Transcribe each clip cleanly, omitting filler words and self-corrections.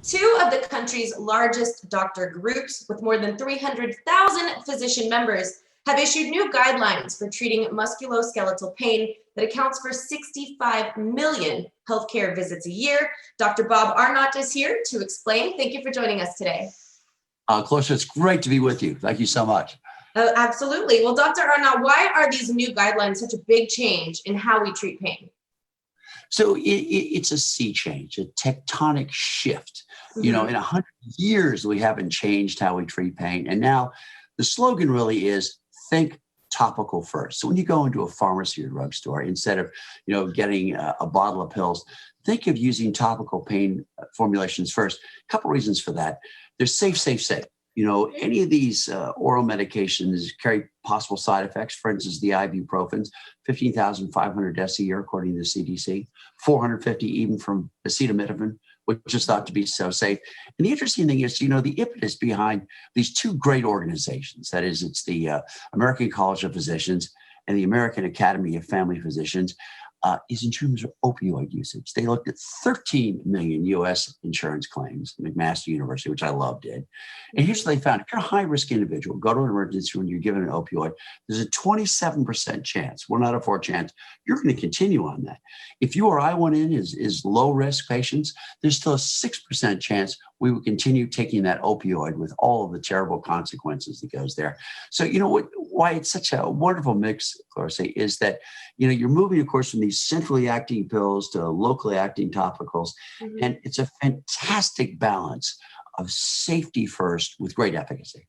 Two of the country's largest doctor groups, with more than 300,000 physician members, have issued new guidelines for treating musculoskeletal pain that accounts for 65 million healthcare visits a year. Dr. Bob Arnott is here to explain. Thank you for joining us today. Clarissa, it's great to be with you. Thank you so much. Absolutely. Well, Dr. Arnott, why are these new guidelines such a big change in how we treat pain? So it's a sea change, a tectonic shift. Mm-hmm. You know, in 100 years, we haven't changed how we treat pain. And now the slogan really is think topical first. So when you go into a pharmacy or drugstore, instead of, getting a bottle of pills, think of using topical pain formulations first. A couple reasons for that. They're safe. Any of these oral medications carry possible side effects. For instance, the ibuprofens, 15,500 deaths a year, according to the CDC, 450 even from acetaminophen, which is thought to be so safe. And the interesting thing is, the impetus behind these two great organizations, that is, it's the American College of Physicians and the American Academy of Family Physicians, is in terms of opioid usage. They looked at 13 million U.S. insurance claims, McMaster University, which I love, did. And here's what they found. If you're a high-risk individual, go to an emergency room, you're given an opioid, there's a 27% chance, 1 out of 4 chance, you're going to continue on that. If you or I went in as low-risk patients, there's still a 6% chance we would continue taking that opioid with all of the terrible consequences that goes there. So, why it's such a wonderful mix, Clarissa, is that, you're moving, of course, from these centrally acting pills to locally acting topicals. Mm-hmm. And it's a fantastic balance of safety first with great efficacy.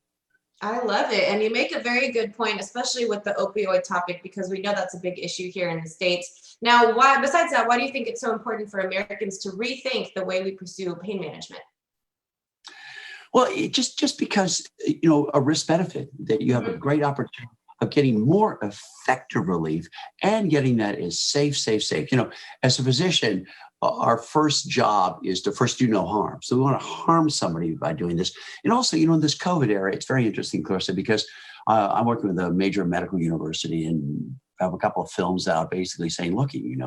I love it. And you make a very good point, especially with the opioid topic, because we know that's a big issue here in the States. Now, besides that, why do you think it's so important for Americans to rethink the way we pursue pain management? Well, just because, a risk benefit, that you have a great opportunity of getting more effective relief and getting that as safe. As a physician, our first job is to first do no harm. So we want to harm somebody by doing this. And also, in this COVID era, it's very interesting, Clarissa, because I'm working with a major medical university and I have a couple of films out basically saying, look, if you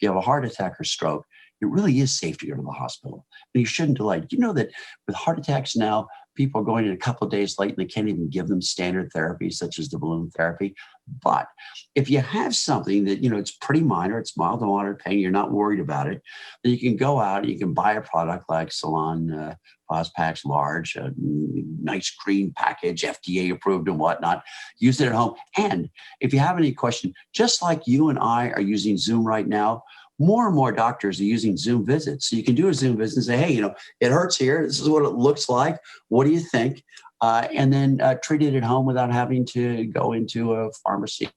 have a heart attack or stroke, it really is safe to go to the hospital. And you shouldn't delay. Do you know that with heart attacks now, people are going in a couple of days late and they can't even give them standard therapy, such as the balloon therapy. But if you have something that, it's pretty minor, it's mild to moderate pain, you're not worried about it, then you can go out and you can buy a product like Salon Fospax Large, a nice green package, FDA approved and whatnot, use it at home. And if you have any question, just like you and I are using Zoom right now, more and more doctors are using Zoom visits. So you can do a Zoom visit and say, hey, it hurts here. This is what it looks like. What do you think? And then treat it at home without having to go into a pharmacy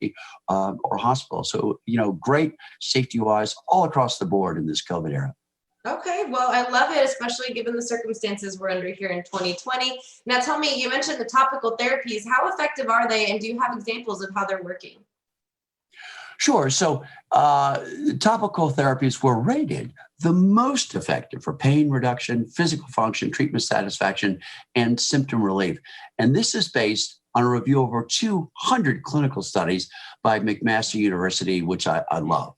or hospital. So, great safety-wise all across the board in this COVID era. Okay, well, I love it, especially given the circumstances we're under here in 2020. Now, tell me, you mentioned the topical therapies. How effective are they? And do you have examples of how they're working? Sure. So topical therapies were rated the most effective for pain reduction, physical function, treatment satisfaction, and symptom relief. And this is based on a review of over 200 clinical studies by McMaster University, which I love.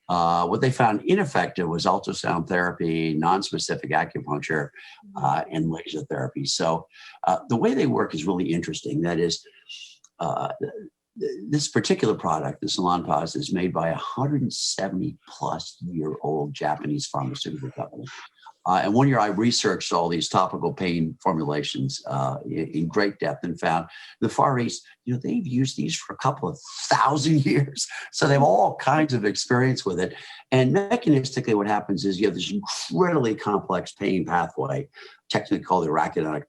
What they found ineffective was ultrasound therapy, non-specific acupuncture, and laser therapy. So the way they work is really interesting. That is, this particular product, the Salon Pause, is made by a 170-plus-year-old Japanese pharmaceutical company. And one year I researched all these topical pain formulations in great depth and found the Far East, they've used these for a couple of 1,000 years. So they have all kinds of experience with it. And mechanistically, what happens is you have this incredibly complex pain pathway, technically called the arachidonic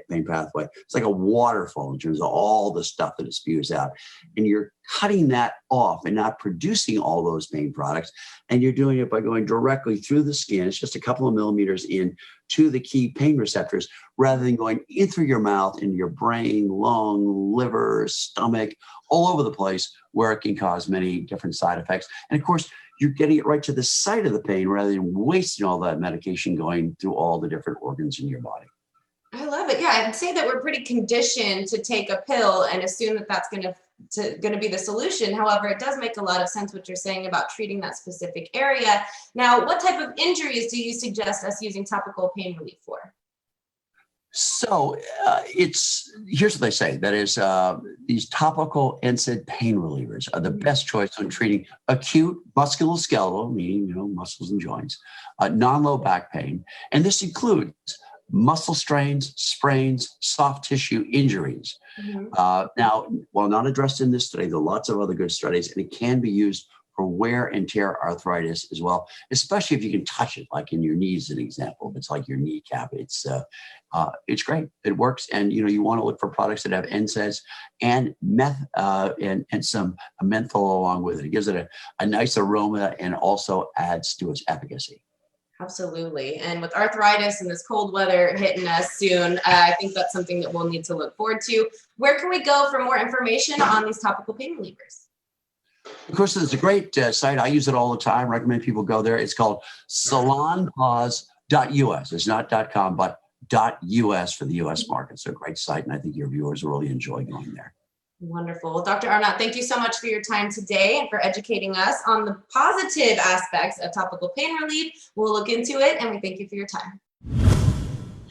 pain pathway. It's like a waterfall in terms of all the stuff that it spews out. And you're cutting that off and not producing all those pain products. And you're doing it by going directly through the skin. It's just a couple of millimeters in to the key pain receptors, rather than going in through your mouth, into your brain, lung, liver, stomach, all over the place, where it can cause many different side effects. And of course, you're getting it right to the site of the pain rather than wasting all that medication going through all the different organs in your body. I love it. Yeah, I'd say that we're pretty conditioned to take a pill and assume that that's going to going to be the solution. However, it does make a lot of sense what you're saying about treating that specific area. Now, what type of injuries do you suggest us using topical pain relief for? So here's what they say. That is, these topical NSAID pain relievers are the best choice when treating acute musculoskeletal, meaning muscles and joints, non-low back pain, and this includes muscle strains, sprains, soft tissue injuries. Now, while not addressed in this study, there are lots of other good studies, and it can be used for wear and tear arthritis as well, especially if you can touch it, like in your knees, as an example. If it's like your kneecap, it's great. It works, and you want to look for products that have NSAIDs and and some menthol along with it. It gives it a nice aroma and also adds to its efficacy. Absolutely. And with arthritis and this cold weather hitting us soon, I think that's something that we'll need to look forward to. Where can we go for more information on these topical pain relievers? Of course, there's a great site. I use it all the time. Recommend people go there. It's called salonpause.us. It's not .com, but .us for the US market. So a great site, and I think your viewers will really enjoy going there. Wonderful. Well, Dr. Arnott, thank you so much for your time today and for educating us on the positive aspects of topical pain relief. We'll look into it, and we thank you for your time.